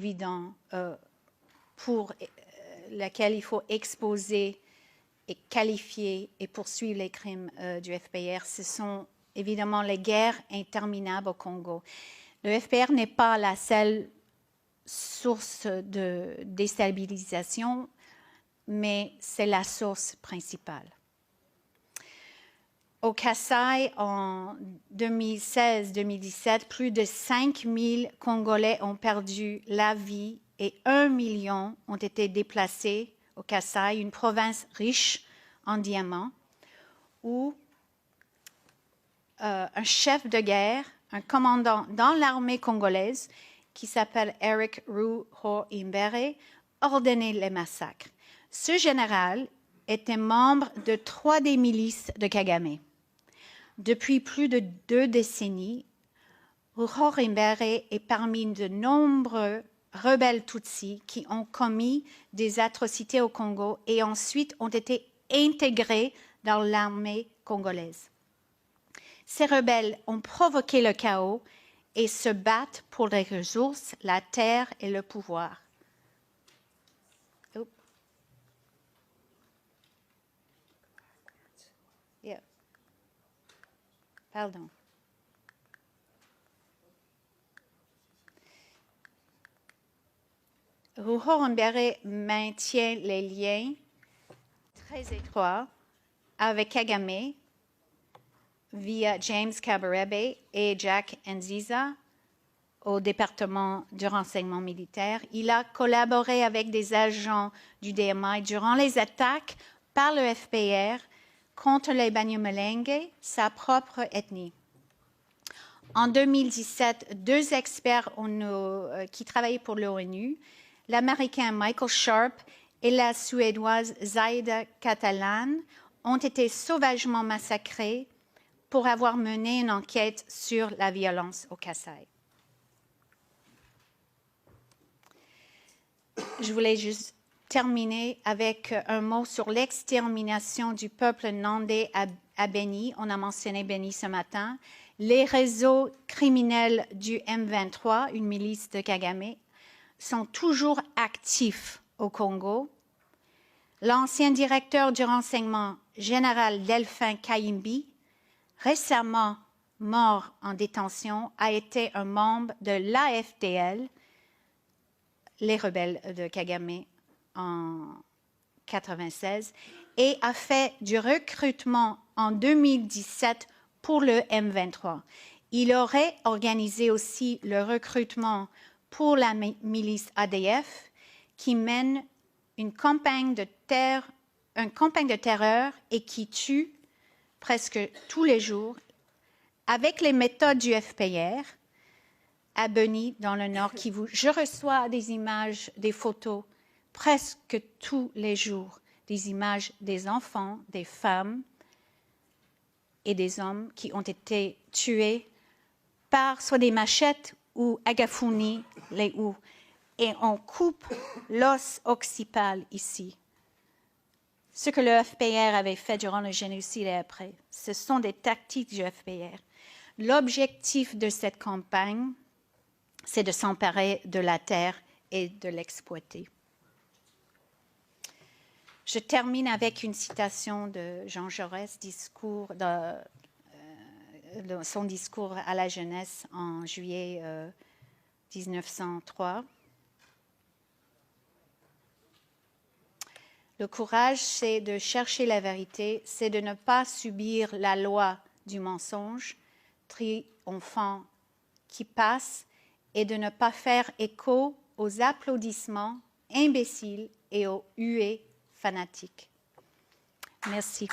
évident pour laquelle il faut exposer et qualifier et poursuivre les crimes du FPR. Ce sont évidemment les guerres interminables au Congo. Le FPR n'est pas la seule source de déstabilisation, mais c'est la source principale. Au Kasaï, en 2016-2017, plus de 5000 Congolais ont perdu la vie et 1 million ont été déplacés au Kasaï, une province riche en diamants, où un chef de guerre, un commandant dans l'armée congolaise, qui s'appelle Eric Ruhoimbere, ordonnait les massacres. Ce général était membre de 3 des milices de Kagame. Depuis plus de 2 décennies, Ruhoimbere est parmi de nombreux rebelles Tutsis qui ont commis des atrocités au Congo et ensuite ont été intégrés dans l'armée congolaise. Ces rebelles ont provoqué le chaos et se battent pour les ressources, la terre et le pouvoir. Yeah. Pardon. Ruhoimbere maintient les liens très étroits avec Kagame via James Kabarebe et Jack Nziza au département du renseignement militaire. Il a collaboré avec des agents du DMI durant les attaques par le FPR contre les Banyamulenge, sa propre ethnie. En 2017, 2 experts qui travaillaient pour l'ONU, l'Américain Michael Sharp et la Suédoise Zaida Catalan, ont été sauvagement massacrés pour avoir mené une enquête sur la violence au Kasaï. Je voulais juste terminer avec un mot sur l'extermination du peuple nandais à Beni. On a mentionné Beni ce matin. Les réseaux criminels du M23, une milice de Kagame, sont toujours actifs au Congo. L'ancien directeur du renseignement général Delphin Kayimbi, récemment mort en détention, a été un membre de l'AFDL, les rebelles de Kagame, en 1996, et a fait du recrutement en 2017 pour le M23. Il aurait organisé aussi le recrutement pour la milice ADF, qui mène une campagne de terreur et qui tue presque tous les jours, avec les méthodes du FPR, à Beni, dans le Nord Kivu. Je reçois des images, des photos, presque tous les jours, des images des enfants, des femmes et des hommes qui ont été tués par soit des machettes ou agafuni, les houes. Et on coupe l'os occipal ici. Ce que le FPR avait fait durant le génocide et après, ce sont des tactiques du FPR. L'objectif de cette campagne, c'est de s'emparer de la terre et de l'exploiter. Je termine avec une citation de Jean Jaurès, son discours à la jeunesse en juillet 1903. Le courage, c'est de chercher la vérité, c'est de ne pas subir la loi du mensonge triomphant qui passe et de ne pas faire écho aux applaudissements imbéciles et aux huées fanatiques. Merci.